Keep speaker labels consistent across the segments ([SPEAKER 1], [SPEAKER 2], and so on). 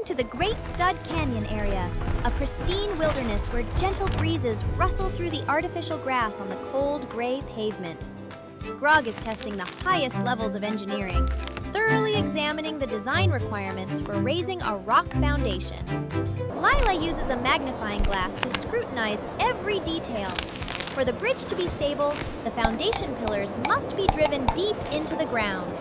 [SPEAKER 1] Welcome to the Great Stud Canyon area, a pristine wilderness where gentle breezes rustle through the artificial grass on the cold, gray pavement. Grog is testing the highest levels of engineering, thoroughly examining the design requirements for raising a rock foundation. Lila uses a magnifying glass to scrutinize every detail. For the bridge to be stable, the foundation pillars must be driven deep into the ground.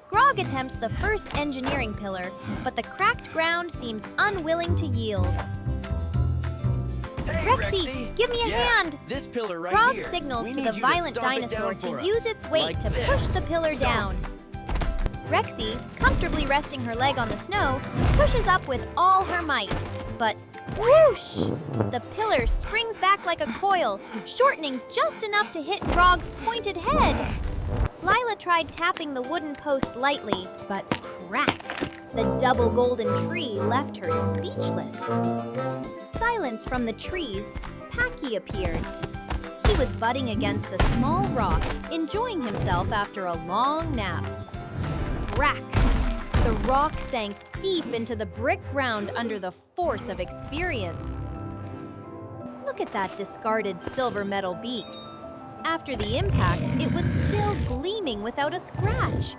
[SPEAKER 1] Grog attempts the first engineering pillar, but the cracked ground seems unwilling to yield.
[SPEAKER 2] Hey,
[SPEAKER 1] Rexy, give me a hand!
[SPEAKER 2] This pillar right
[SPEAKER 1] Grog
[SPEAKER 2] here.
[SPEAKER 1] signals
[SPEAKER 2] We
[SPEAKER 1] to
[SPEAKER 2] need
[SPEAKER 1] the
[SPEAKER 2] you
[SPEAKER 1] violent
[SPEAKER 2] stomp it
[SPEAKER 1] dinosaur
[SPEAKER 2] down for
[SPEAKER 1] to
[SPEAKER 2] us.
[SPEAKER 1] use its weight
[SPEAKER 2] Like
[SPEAKER 1] to
[SPEAKER 2] this.
[SPEAKER 1] push the pillar down. Rexy, comfortably resting her leg on the snow, pushes up with all her might. But whoosh! The pillar springs back like a coil, shortening just enough to hit Grog's pointed head. Lila tried tapping the wooden post lightly, but crack! The double golden tree left her speechless. Silence from the trees, Pachy appeared. He was butting against a small rock, enjoying himself after a long nap. Crack! The rock sank deep into the brick ground under the force of experience. Look at that discarded silver metal beak. After the impact, it was still gleaming without a scratch.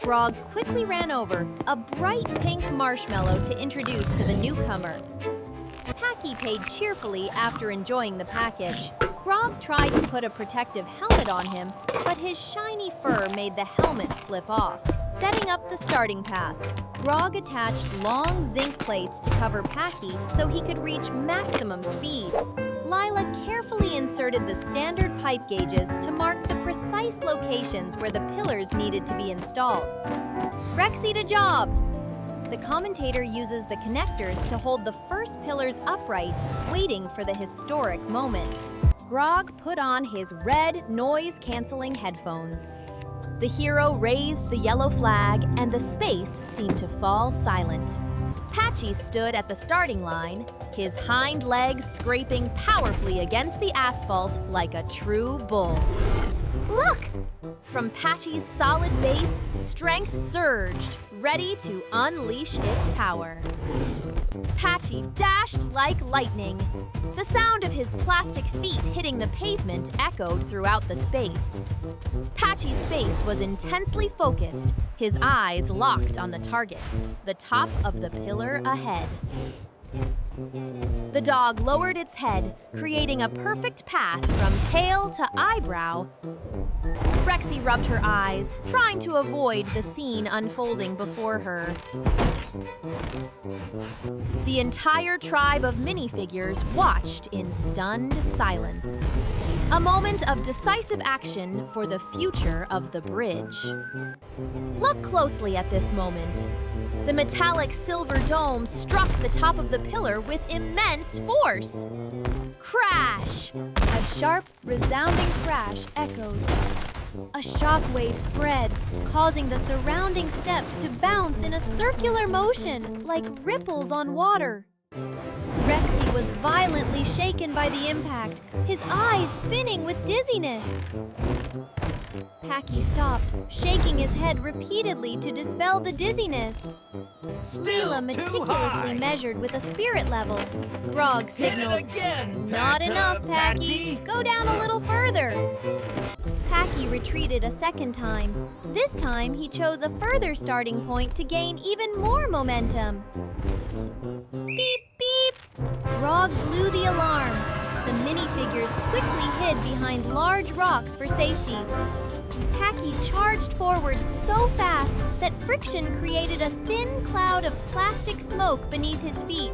[SPEAKER 1] Grog quickly ran over, a bright pink marshmallow to introduce to the newcomer. Pachy paid cheerfully after enjoying the package. Grog tried to put a protective helmet on him, but his shiny fur made the helmet slip off, setting up the starting path. Grog attached long zinc plates to cover Pachy so he could reach maximum speed. Lila carefully inserted the standard pipe gauges to mark the precise locations where the pillars needed to be installed. Rexy to job! The commentator uses the connectors to hold the first pillars upright, waiting for the historic moment. Grog put on his red noise-canceling headphones. The hero raised the yellow flag, and the space seemed to fall silent. Pachy stood at the starting line, his hind legs scraping powerfully against the asphalt like a true bull. Look! From Pachy's solid base, strength surged, ready to unleash its power. Pachy dashed like lightning. The sound of his plastic feet hitting the pavement echoed throughout the space. Pachy's face was intensely focused, his eyes locked on the target, the top of the pillar ahead. The dog lowered its head, creating a perfect path from tail to eyebrow. Rexy rubbed her eyes, trying to avoid the scene unfolding before her. The entire tribe of minifigures watched in stunned silence. A moment of decisive action for the future of the bridge. Look closely at this moment. The metallic silver dome struck the top of the pillar with immense force. Crash! A sharp, resounding crash echoed. A shockwave spread, causing the surrounding steps to bounce in a circular motion, like ripples on water. Rexy was violently shaken by the impact, his eyes spinning with dizziness. Pachy stopped, shaking his head repeatedly to dispel the dizziness. Lila meticulously measured with a spirit level. Grog signaled, "Not enough, Pachy. Go down a little further." Pachy retreated a second time. This time, he chose a further starting point to gain even more momentum. Beep, beep! Grog blew the alarm. The minifigures quickly hid behind large rocks for safety. Pachy charged forward so fast that friction created a thin cloud of plastic smoke beneath his feet.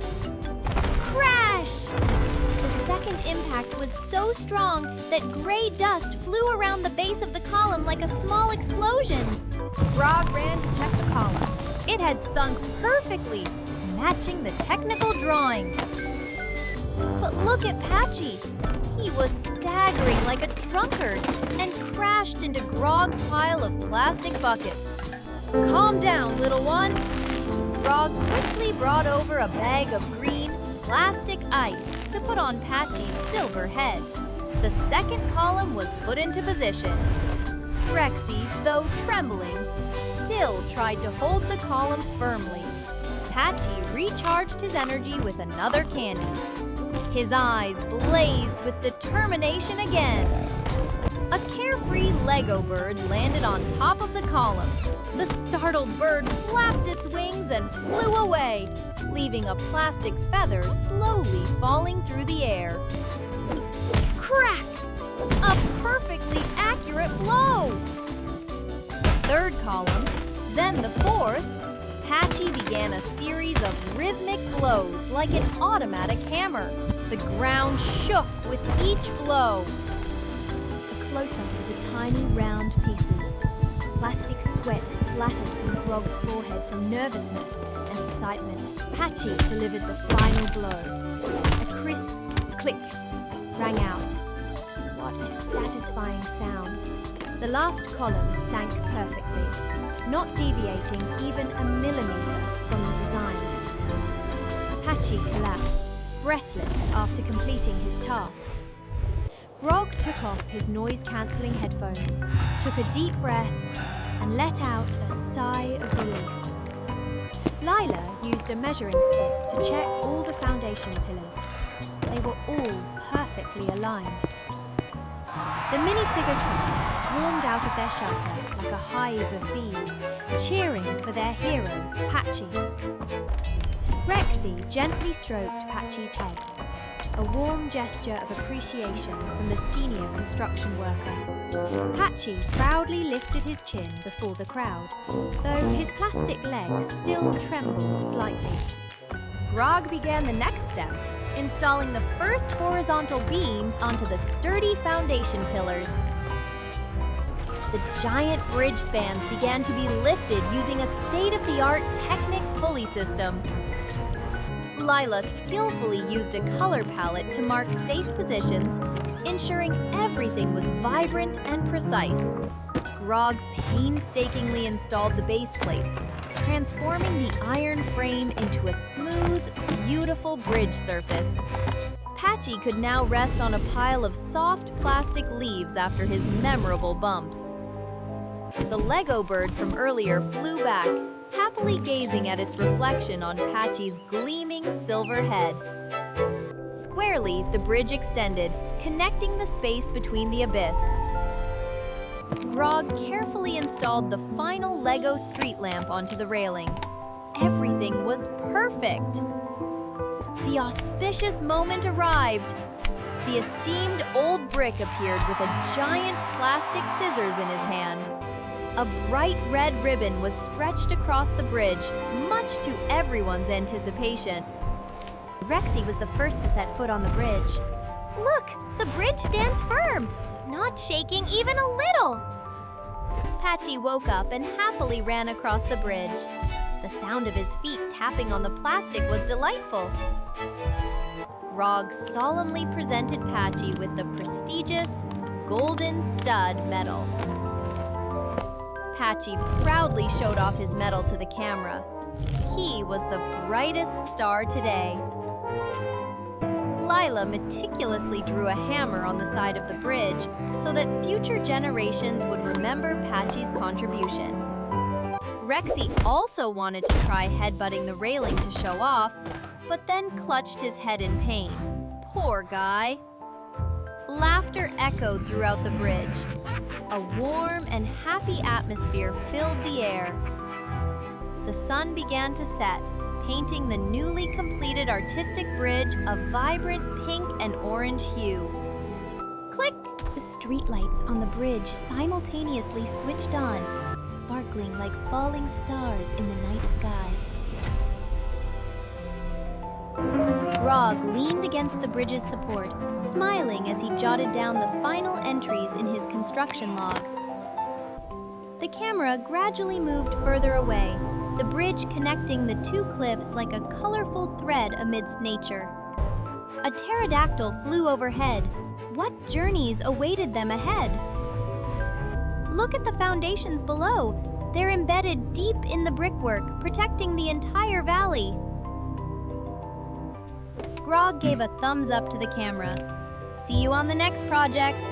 [SPEAKER 1] Crash! The second impact was so strong that gray dust flew around the base of the column like a small explosion. Grog ran to check the column. It had sunk perfectly, matching the technical drawings. But look at Pachy. He was staggering like a drunkard and crashed into Grog's pile of plastic buckets. Calm down, little one. Grog quickly brought over a bag of green plastic ice to put on Pachy's silver head. The second column was put into position. Rexy, though trembling, still tried to hold the column firmly. Pachy recharged his energy with another candy. His eyes blazed with determination again. A carefree Lego bird landed on top of the column. The startled bird flapped its wings and flew away, leaving a plastic feather slowly falling through the air. Crack! A perfectly accurate blow! The third column, then the fourth, Pachy began a series of rhythmic blows like an automatic hammer. The ground shook with each blow. A close-up of the tiny round pieces. Plastic sweat splattered from Grog's forehead from nervousness and excitement. Pachy delivered the final blow. A crisp click rang out. What a satisfying sound. The last column sank perfectly, not deviating even a millimeter from the design. Pachy collapsed, breathless after completing his task. Grog took off his noise-cancelling headphones, took a deep breath, and let out a sigh of relief. Lila used a measuring stick to check all the foundation pillars. They were all perfectly aligned. The minifigure tribe swarmed out of their shelter like a hive of bees, cheering for their hero, Pachy. Rexy gently stroked Pachy's head, a warm gesture of appreciation from the senior construction worker. Pachy proudly lifted his chin before the crowd, though his plastic legs still trembled slightly. Grog began the next step, installing the first horizontal beams onto the sturdy foundation pillars. The giant bridge spans began to be lifted using a state-of-the-art Technic pulley system. Lila skillfully used a color palette to mark safe positions, ensuring everything was vibrant and precise. Grog painstakingly installed the base plates, transforming the iron frame into a smooth, beautiful bridge surface. Pachy could now rest on a pile of soft plastic leaves after his memorable bumps. The Lego bird from earlier flew back, happily gazing at its reflection on Pachy's gleaming silver head. Squarely, the bridge extended, connecting the space between the abyss. Grog carefully installed the final Lego street lamp onto the railing. Everything was perfect. The auspicious moment arrived. The esteemed old brick appeared with a giant plastic scissors in his hand. A bright red ribbon was stretched across the bridge, much to everyone's anticipation. Rexy was the first to set foot on the bridge. Look, the bridge stands firm, not shaking even a little. Pachy woke up and happily ran across the bridge. The sound of his feet tapping on the plastic was delightful. Grog solemnly presented Pachy with the prestigious Golden Stud medal. Pachy proudly showed off his medal to the camera. He was the brightest star today. Lila meticulously drew a hammer on the side of the bridge so that future generations would remember Pachy's contribution. Rexy also wanted to try headbutting the railing to show off, but then clutched his head in pain. Poor guy. Laughter echoed throughout the bridge. A warm and happy atmosphere filled the air. The sun began to set, painting the newly completed artistic bridge a vibrant pink and orange hue. Click! The streetlights on the bridge simultaneously switched on, sparkling like falling stars in the night sky. Grog leaned against the bridge's support, smiling as he jotted down the final entries in his construction log. The camera gradually moved further away, the bridge connecting the two cliffs like a colorful thread amidst nature. A pterodactyl flew overhead. What journeys awaited them ahead? Look at the foundations below. They're embedded deep in the brickwork, protecting the entire valley. Grog gave a thumbs up to the camera. See you on the next projects.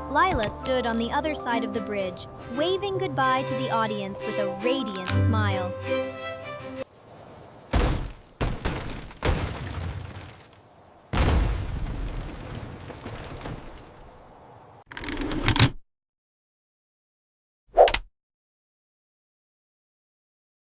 [SPEAKER 1] Lila stood on the other side of the bridge, waving goodbye to the audience with a radiant smile.